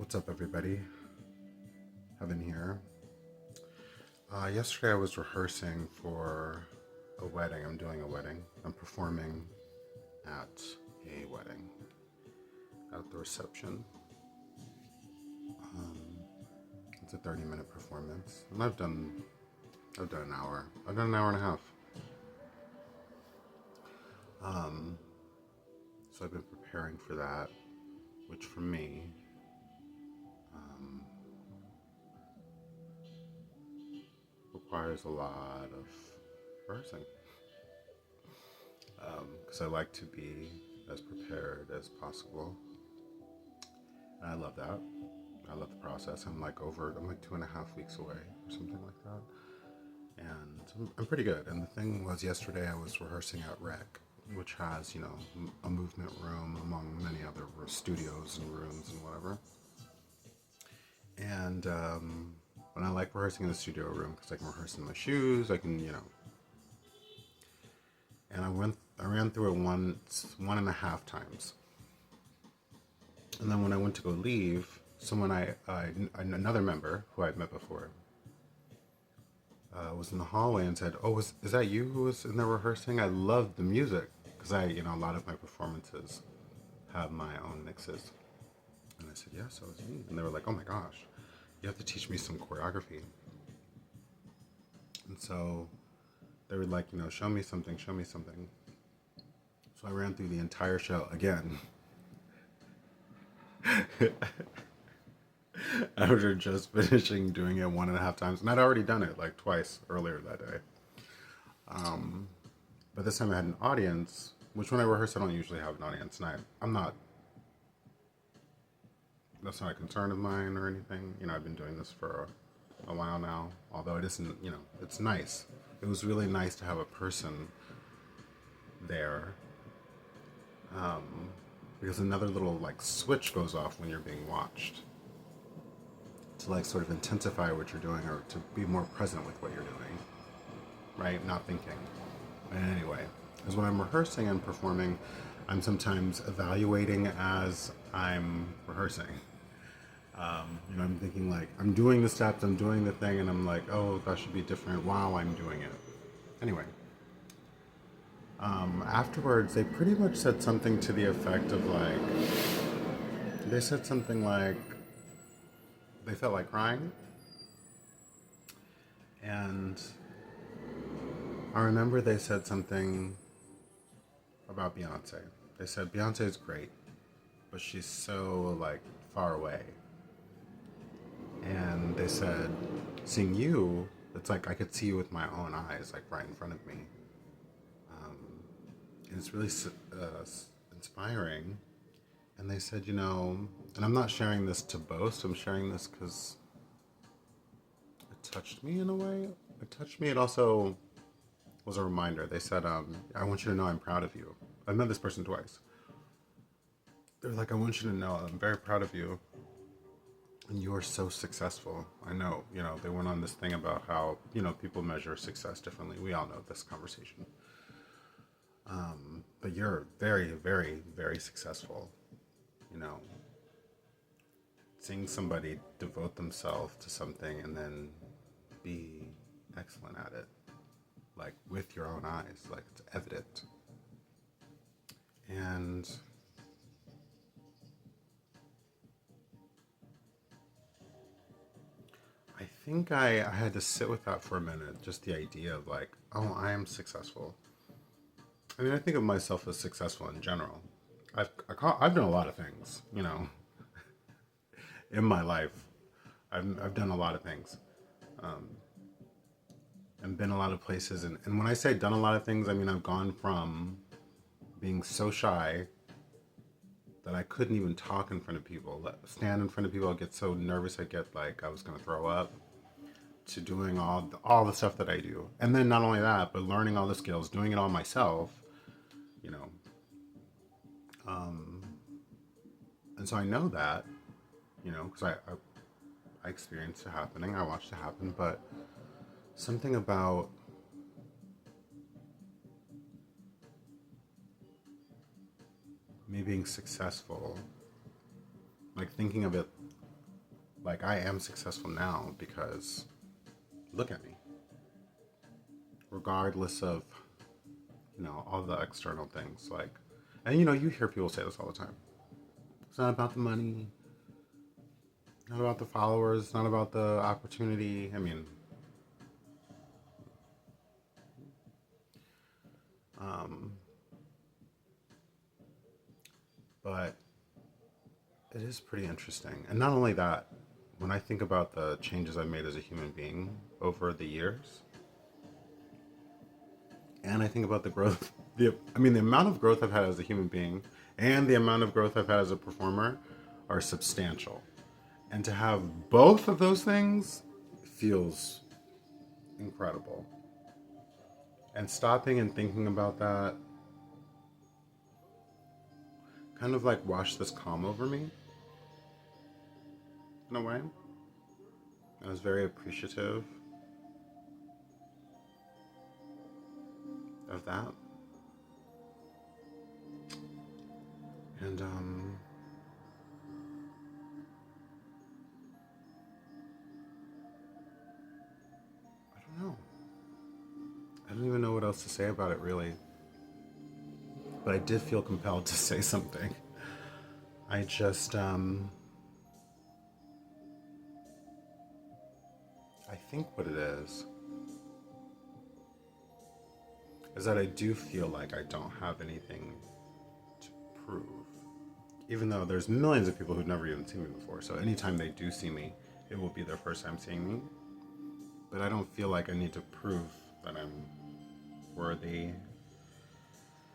What's up, everybody? Heaven here. Yesterday I was rehearsing for a wedding. I'm doing a wedding. I'm performing at a wedding at the reception. It's a 30-minute performance, and I've done an hour. I've done an hour and a half. So I've been preparing for that, which for me requires a lot of rehearsing. Because I like to be as prepared as possible. And I love that. I love the process. I'm like 2.5 weeks away or something like that. And I'm pretty good. And the thing was, yesterday I was rehearsing at Rec, which has, a movement room among many other studios and rooms and whatever. And when I like rehearsing in the studio room, because I can rehearse in my shoes, I can, and I ran through it one and a half times. And then when I went to go leave, another member who I'd met before, was in the hallway and said, "Oh, is that you who was in there rehearsing? I love the music because a lot of my performances have my own mixes." And I said, "Yes, that was me." And they were like, "Oh my gosh, you have to teach me some choreography." And so they were like, "Show me something, show me something." So I ran through the entire show again. After just finishing doing it one and a half times, and I'd already done it like twice earlier that day. But this time I had an audience, which when I rehearse, I don't usually have an audience, and I'm not. That's not a concern of mine or anything. I've been doing this for a while now. Although it isn't, it's nice. It was really nice to have a person there, because another little like switch goes off when you're being watched to like sort of intensify what you're doing or to be more present with what you're doing, right? Not thinking. But anyway, because when I'm rehearsing and performing, I'm sometimes evaluating as I'm rehearsing. I'm thinking like, I'm doing the steps, I'm doing the thing, and I'm like, oh, that should be different while I'm doing it. Anyway, afterwards, they pretty much said something to the effect of like, they said something like, they felt like crying. And I remember they said something about Beyonce. They said Beyonce is great, but she's so like far away. And they said, seeing you, it's like I could see you with my own eyes, like right in front of me. And it's really inspiring. And they said, and I'm not sharing this to boast, I'm sharing this because it touched me in a way. It touched me. It also was a reminder. They said, I want you to know I'm proud of you. I've met this person twice. They're like, I want you to know I'm very proud of you. And you are so successful. I know, they went on this thing about how, people measure success differently. We all know this conversation. But you're very, very, very successful. You know, seeing somebody devote themselves to something and then be excellent at it, like with your own eyes, like it's evident. And I think I had to sit with that for a minute, just the idea of like, oh, I am successful. I mean, I think of myself as successful in general. I've done a lot of things, in my life. I've done a lot of things, and been a lot of places. And when I say done a lot of things, I mean I've gone from being so shy that I couldn't even talk in front of people, stand in front of people. I'd get so nervous, I'd get like I was gonna throw up, to doing all the stuff that I do. And then not only that, but learning all the skills, doing it all myself, you know. And so I know that, because I experienced it happening, I watched it happen, but something about me being successful, like thinking of it Like, I am successful now because look at me. Regardless of, all the external things. Like, and you hear people say this all the time. It's not about the money, not about the followers, not about the opportunity. I mean, but it is pretty interesting. And not only that, when I think about the changes I've made as a human being over the years, and I think about the growth, the amount of growth I've had as a human being and the amount of growth I've had as a performer are substantial. And to have both of those things feels incredible. And stopping and thinking about that kind of like washed this calm over me in a way. I was very appreciative of that. And I don't know. I don't even know what else to say about it really. But I did feel compelled to say something. I just I think what it is that I do feel like I don't have anything to prove. Even though there's millions of people who've never even seen me before. So anytime they do see me, it will be their first time seeing me. But I don't feel like I need to prove that I'm worthy.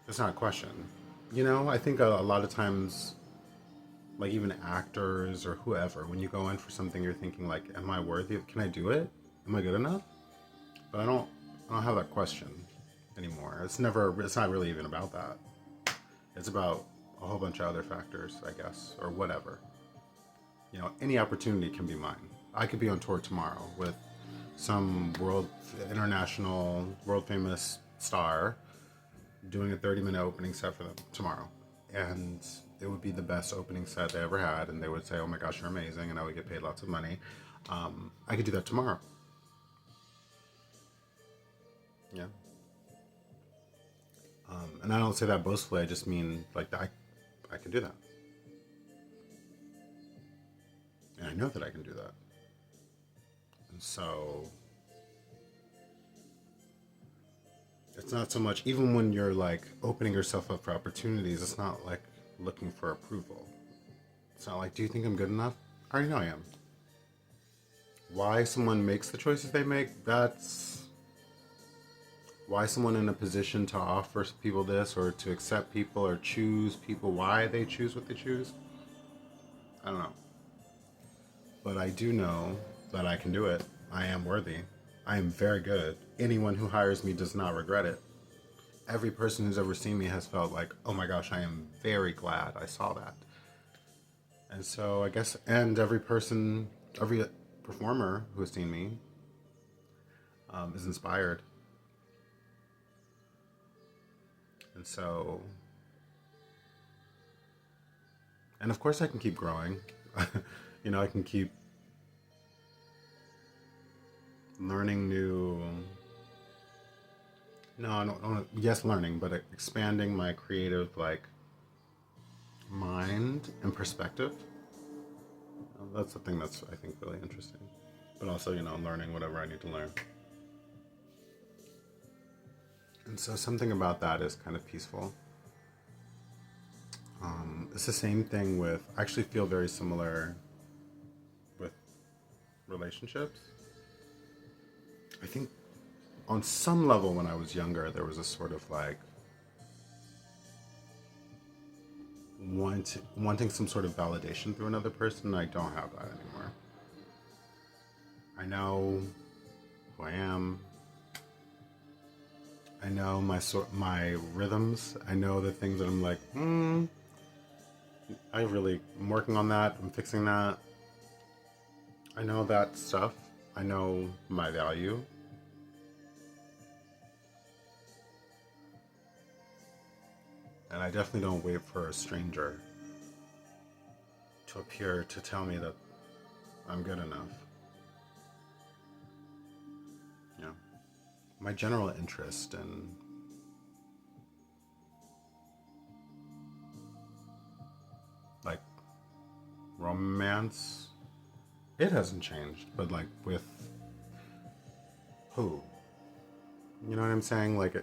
It's not a question. I think a lot of times, like even actors or whoever, when you go in for something, you're thinking like, am I worthy? Can I do it? Am I good enough? But I don't have that question anymore. It's not really even about that. It's about a whole bunch of other factors, I guess, or whatever. Any opportunity can be mine. I could be on tour tomorrow with some international, world famous star doing a 30-minute opening set for them tomorrow. And it would be the best opening set they ever had. And they would say, oh my gosh, you're amazing. And I would get paid lots of money. I could do that tomorrow. Yeah. And I don't say that boastfully. I just mean like I can do that. And I know that I can do that. And so it's not so much, even when you're like opening yourself up for opportunities, it's not like looking for approval. It's not like, do you think I'm good enough? I already know I am. Why someone makes the choices they make, that's why someone in a position to offer people this or to accept people or choose people, why they choose what they choose. I don't know. But I do know that I can do it. I am worthy. I am very good. Anyone who hires me does not regret it. Every person who's ever seen me has felt like, oh my gosh, I am very glad I saw that. And so I guess, and every performer who has seen me is inspired. And so, and of course I can keep growing. I can keep learning new, no, yes, learning, but expanding my creative, like, mind and perspective. That's the thing that's, I think, really interesting. But also, learning whatever I need to learn. And so something about that is kind of peaceful. It's the same thing with, I actually feel very similar with relationships. I think on some level when I was younger, there was a sort of like wanting some sort of validation through another person. I don't have that anymore. I know who I am. I know my rhythms. I know the things that I'm like, I'm working on that. I'm fixing that. I know that stuff. I know my value. And I definitely don't wait for a stranger to appear to tell me that I'm good enough. You know, my general interest in like romance, it hasn't changed, but like with who? You know what I'm saying? Like,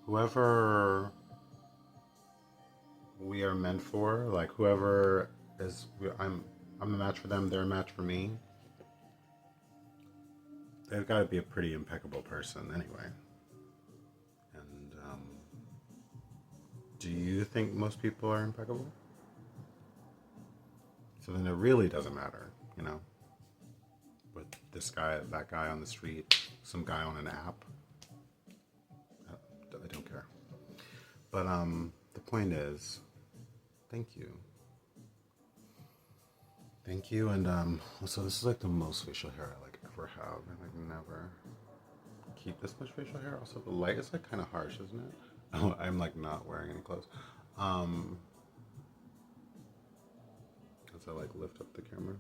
whoever we are meant for, like whoever is, I'm a match for them, they're a match for me. They've got to be a pretty impeccable person anyway. And do you think most people are impeccable? So then it really doesn't matter, you know, with this guy, that guy on the street, some guy on an app. I don't care. But the point is, thank you. Thank you. And so this is like the most facial hair I like ever have. I like never keep this much facial hair. Also, the light is like kind of harsh, isn't it? Oh, I'm like not wearing any clothes. Um, as I like lift up the camera.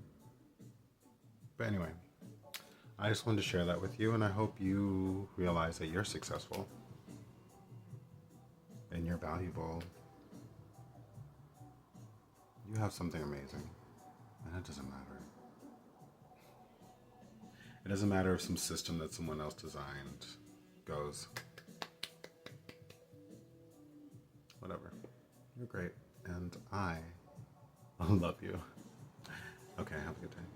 But anyway, I just wanted to share that with you, and I hope you realize that you're successful and you're valuable. You have something amazing, and it doesn't matter. It doesn't matter if some system that someone else designed goes, whatever. You're great, and I love you. Okay, have a good day.